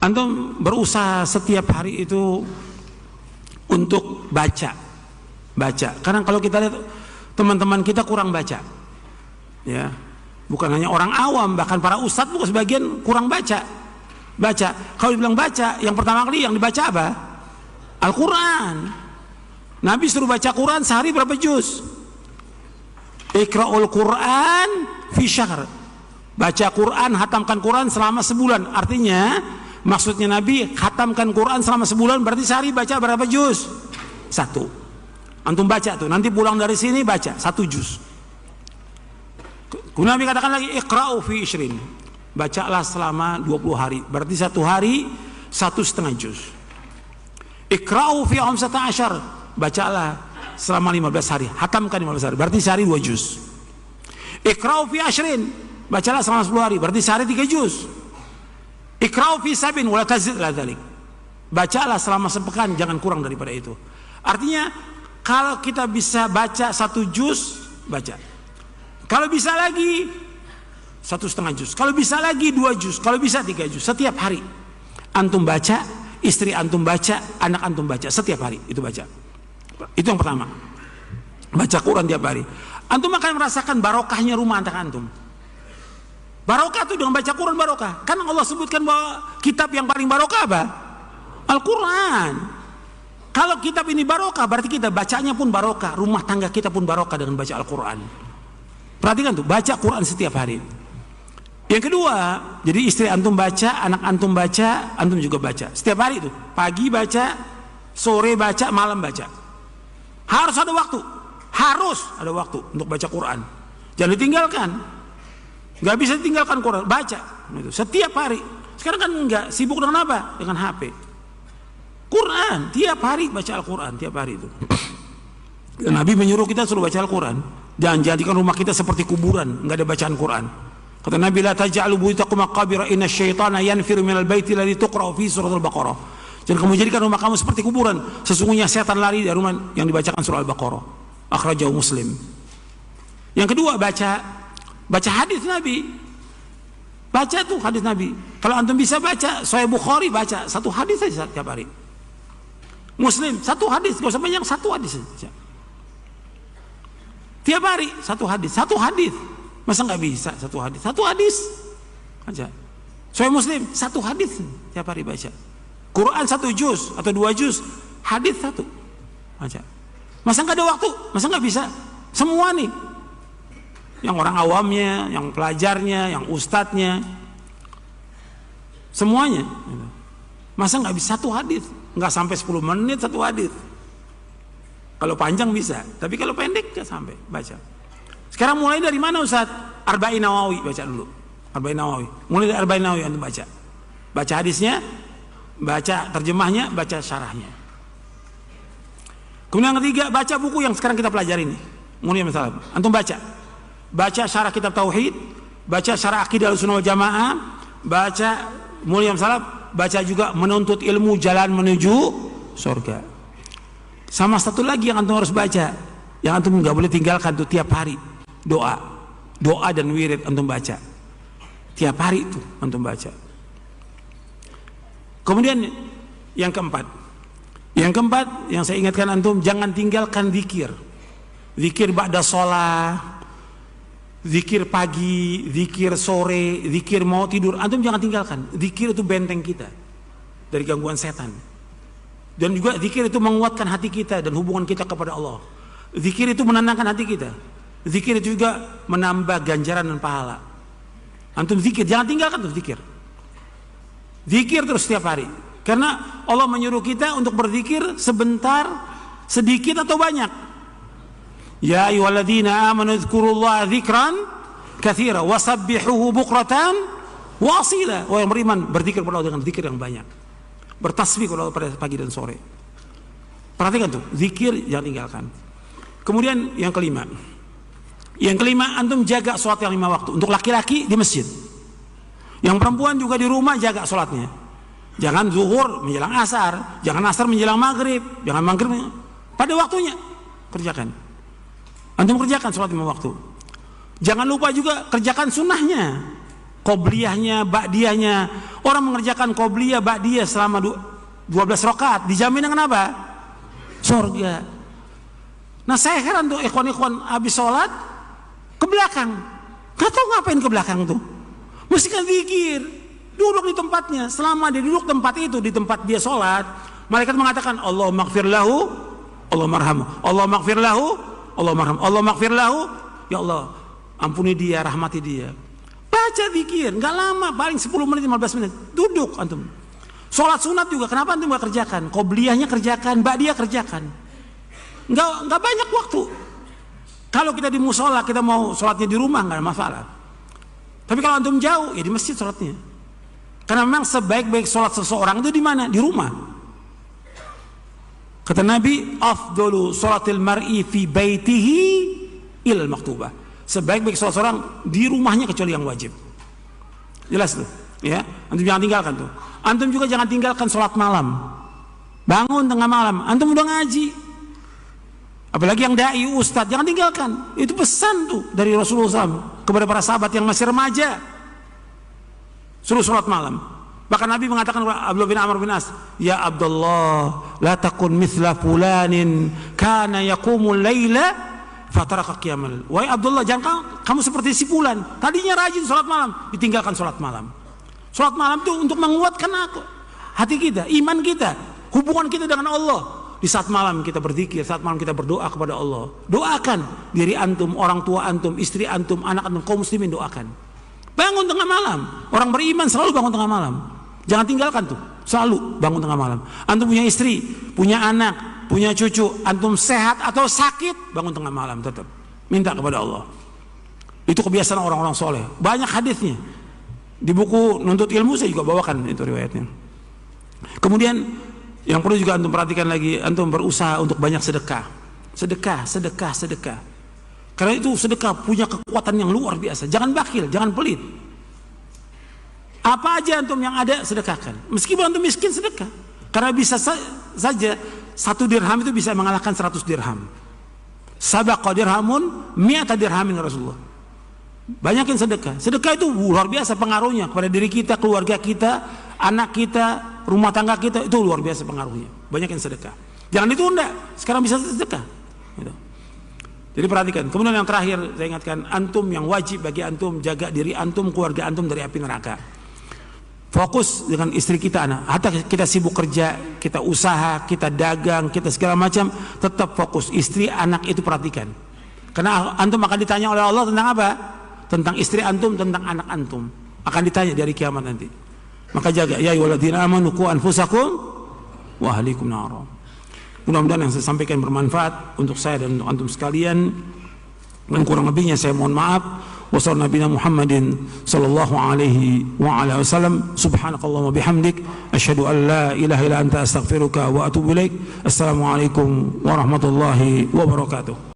Antum berusaha setiap hari itu untuk baca. Karena kalau kita lihat teman-teman kita kurang baca, ya, bukan hanya orang awam, bahkan para ustadz juga sebagian kurang baca. Kalau dibilang baca, yang pertama kali yang dibaca apa? Al-Quran. Nabi suruh baca Quran sehari berapa juz? Iqra'ul Quran fi syahr. Baca Quran, hatamkan Quran selama sebulan. Artinya maksudnya Nabi hatamkan Quran selama sebulan, berarti sehari baca berapa juz? 1. Antum baca tuh, nanti pulang dari sini baca 1 juz. Kemudian Nabi katakan lagi iqra'u fi ishrin. Bacalah selama 20 hari. Berarti 1 hari 1,5 juz. Iqra'u fi 15. Bacalah selama 15 hari. Hatamkan 15 hari. Berarti sehari 2 juz. Iqra'u fi ashrin. Bacalah selama 10 hari. Berarti sehari 3 juz. Iqra'u fi sabin wala tazid la dzalik. Bacalah selama sepekan, jangan kurang daripada itu. Artinya kalau kita bisa baca 1 juz, baca. Kalau bisa lagi 1,5 juz. Kalau bisa lagi 2 juz. Kalau bisa 3 juz. Setiap hari antum baca, istri antum baca, anak antum baca. Setiap hari itu baca. Itu yang pertama. Baca Quran tiap hari. Antum akan merasakan barokahnya rumah anak antum. Barokah itu dengan baca Quran barokah. Karena Allah sebutkan bahwa kitab yang paling barokah apa? Al-Quran. Kalau kitab ini barokah, berarti kita bacanya pun barokah. Rumah tangga kita pun barokah dengan baca Al-Quran. Perhatikan tuh, baca Quran setiap hari. Yang kedua, jadi istri antum baca, anak antum baca, antum juga baca. Setiap hari itu, pagi baca, sore baca, malam baca. Harus ada waktu untuk baca Quran. Jangan ditinggalkan. Gak bisa ditinggalkan Quran, baca. Setiap hari. Sekarang kan enggak, sibuk dengan apa? Dengan HP. Quran, tiap hari baca Al-Quran, tiap hari itu. Dan Nabi menyuruh kita suruh baca Al-Quran. Jangan jadikan rumah kita seperti kuburan, enggak ada bacaan Quran. Kata Nabi, la taj'alu buyutakum maqabira inna syaitana yanfiru minal baiti alladzi tuqra'u fi suratul Baqarah. Jangan kamu jadikan rumah kamu seperti kuburan. Sesungguhnya setan lari dari rumah yang dibacakan surah Al-Baqarah. Akhrajahu Muslim. Yang kedua, baca hadis Nabi. Baca tuh hadis Nabi. Kalau antum bisa baca Sahih Bukhari, baca 1 hadis saja setiap hari. Muslim 1 hadis, enggak usah banyak, 1 hadis saja. Tiap hari 1 hadis, 1 hadis. Masa nggak bisa 1 hadis? 1 hadis aja. Sahih Muslim 1 hadis tiap hari baca. Quran 1 juz atau 2 juz, hadis 1 aja. Masa nggak ada waktu? Masa nggak bisa? Semua nih, yang orang awamnya, yang pelajarnya, yang ustadznya, semuanya. Masa nggak bisa 1 hadis? Nggak sampai 10 menit 1 hadis. Kalau panjang bisa, tapi kalau pendek nggak sampai baca. Sekarang mulai dari mana Ustaz? Arba'in Nawawi baca dulu. Arba'in Nawawi. Mulai dari Arba'in Nawawi antum baca. Baca hadisnya, baca terjemahnya, baca syarahnya. Kemudian yang ketiga, baca buku yang sekarang kita pelajari ini. Mulai misalnya, antum baca. Baca syarah kitab tauhid, baca syarah akidah Ahlussunnah wal Jamaah, baca mulai misalnya, baca juga menuntut ilmu jalan menuju surga. Sama satu lagi yang antum harus baca, yang antum nggak boleh tinggalkan tuh tiap hari. Doa dan wirid antum baca tiap hari itu antum baca. Kemudian yang keempat yang saya ingatkan antum, jangan tinggalkan zikir ba'da sholat, zikir pagi, zikir sore, zikir mau tidur, antum jangan tinggalkan. Zikir itu benteng kita dari gangguan setan, dan juga zikir itu menguatkan hati kita dan hubungan kita kepada Allah. Zikir itu menenangkan hati kita. Zikir itu juga menambah ganjaran dan pahala. Antum zikir, jangan tinggalkan tuh zikir. Zikir terus setiap hari. Karena Allah menyuruh kita untuk berzikir sebentar, sedikit atau banyak. Ya ayyuhalladzina amanu dzkurullaha dzikran katsira wasabbihuhu bukratan wa asila. Wahai yang beriman, berzikir kepada Allah dengan zikir yang banyak. Bertasbih kepada Allah pada pagi dan sore. Perhatikan tuh, zikir jangan tinggalkan. Kemudian yang kelima, antum jaga sholat yang 5 waktu. Untuk laki-laki di masjid, yang perempuan juga di rumah jaga sholatnya. Jangan zuhur menjelang asar, jangan asar menjelang maghrib, jangan maghrib pada waktunya. Kerjakan, antum kerjakan sholat 5 waktu. Jangan lupa juga kerjakan sunnahnya. qobliyahnya, ba'diyahnya. Orang mengerjakan qobliyah, ba'diyah selama 12 rakaat dijamin dengan apa? Surga. Nah saya heran tuh ikhwan-ikhwan habis sholat ke belakang, gak tahu ngapain ke belakang tuh. Mesti kan zikir, duduk di tempatnya. Selama dia duduk tempat itu, di tempat dia sholat, malaikat mengatakan Allah maghfir lahu, Allah marhamu, Allah maghfir lahu, Allah marhamu, Allah maghfir lahu. Ya Allah ampuni dia, rahmati dia. Baca zikir, nggak lama, paling 10 menit 15 menit. Duduk antum. Sholat sunat juga, kenapa antum nggak kerjakan? Qobliyahnya kerjakan, ba'diyah kerjakan. Nggak banyak waktu. Kalau kita di musola, kita mau sholatnya di rumah nggak ada masalah. Tapi kalau antum jauh, ya di masjid sholatnya. Karena memang sebaik-baik sholat seseorang itu di mana? Di rumah. Kata Nabi, afdalu sholatil mar'i fi baitihi ilal maktubah. Sebaik-baik sholat seorang di rumahnya kecuali yang wajib. Jelas tuh, ya. Antum jangan tinggalkan tuh. Antum juga jangan tinggalkan sholat malam. Bangun tengah malam, antum udah ngaji. Apalagi yang dai ustadz, jangan tinggalkan. Itu pesan tuh dari Rasulullah SAW kepada para sahabat yang masih remaja. Suruh sholat malam. Bahkan Nabi mengatakan kepada Abdullah bin Amr bin As, ya Abdullah, la takun mithla fulanin kana yaqumul laila fataraka qiyamal. Wahai Abdullah, jangan kamu seperti si fulan, tadinya rajin sholat malam, ditinggalkan sholat malam. Sholat malam itu untuk menguatkan hati kita, iman kita, hubungan kita dengan Allah. Di saat malam kita berzikir, saat malam kita berdoa kepada Allah. Doakan diri antum, orang tua antum, istri antum, anak antum, kaum muslimin, doakan. Bangun tengah malam. Orang beriman selalu bangun tengah malam. Jangan tinggalkan tuh, selalu bangun tengah malam. Antum punya istri, punya anak, punya cucu, antum sehat atau sakit, bangun tengah malam tetap. Minta kepada Allah. Itu kebiasaan orang-orang soleh. Banyak hadisnya. Di buku Nuntut Ilmu saya juga bawakan itu riwayatnya. Kemudian yang perlu juga antum perhatikan lagi, antum berusaha untuk banyak sedekah. Sedekah. Karena itu sedekah punya kekuatan yang luar biasa. Jangan bakhil, jangan pelit. Apa aja antum yang ada sedekahkan. Meskipun antum miskin, sedekah. Karena bisa saja 1 dirham itu bisa mengalahkan 100 dirham. Sabaqa dirhamun mi'ata dirhamin Rasulullah. Banyakin sedekah. Sedekah itu luar biasa pengaruhnya kepada diri kita, keluarga kita, anak kita, rumah tangga kita, itu luar biasa pengaruhnya. Banyakin sedekah. Jangan ditunda. Sekarang bisa sedekah. Gitu. Jadi perhatikan. Kemudian yang terakhir saya ingatkan, antum yang wajib bagi antum jaga diri antum, keluarga antum dari api neraka. Fokus dengan istri kita, anak. Hatta kita sibuk kerja, kita usaha, kita dagang, kita segala macam, tetap fokus. Istri, anak itu perhatikan. Karena antum akan ditanya oleh Allah tentang apa? Tentang istri antum, tentang anak antum. Akan ditanya dari kiamat nanti. Maka jaga. Ya ayyuhalladzina amanu qu anfusakum wa ahlikum nara. Mudah-mudahan yang saya sampaikan bermanfaat untuk saya dan untuk antum sekalian. Dan kurang lebihnya saya mohon maaf. Wassallallahu nabiyana Muhammadin sallallahu alaihi wa ala wasallam. Subhanakallahumma bihamdik asyhadu an la ilaha illa anta astaghfiruka wa atubu ilaik. Assalamualaikum warahmatullahi wabarakatuh.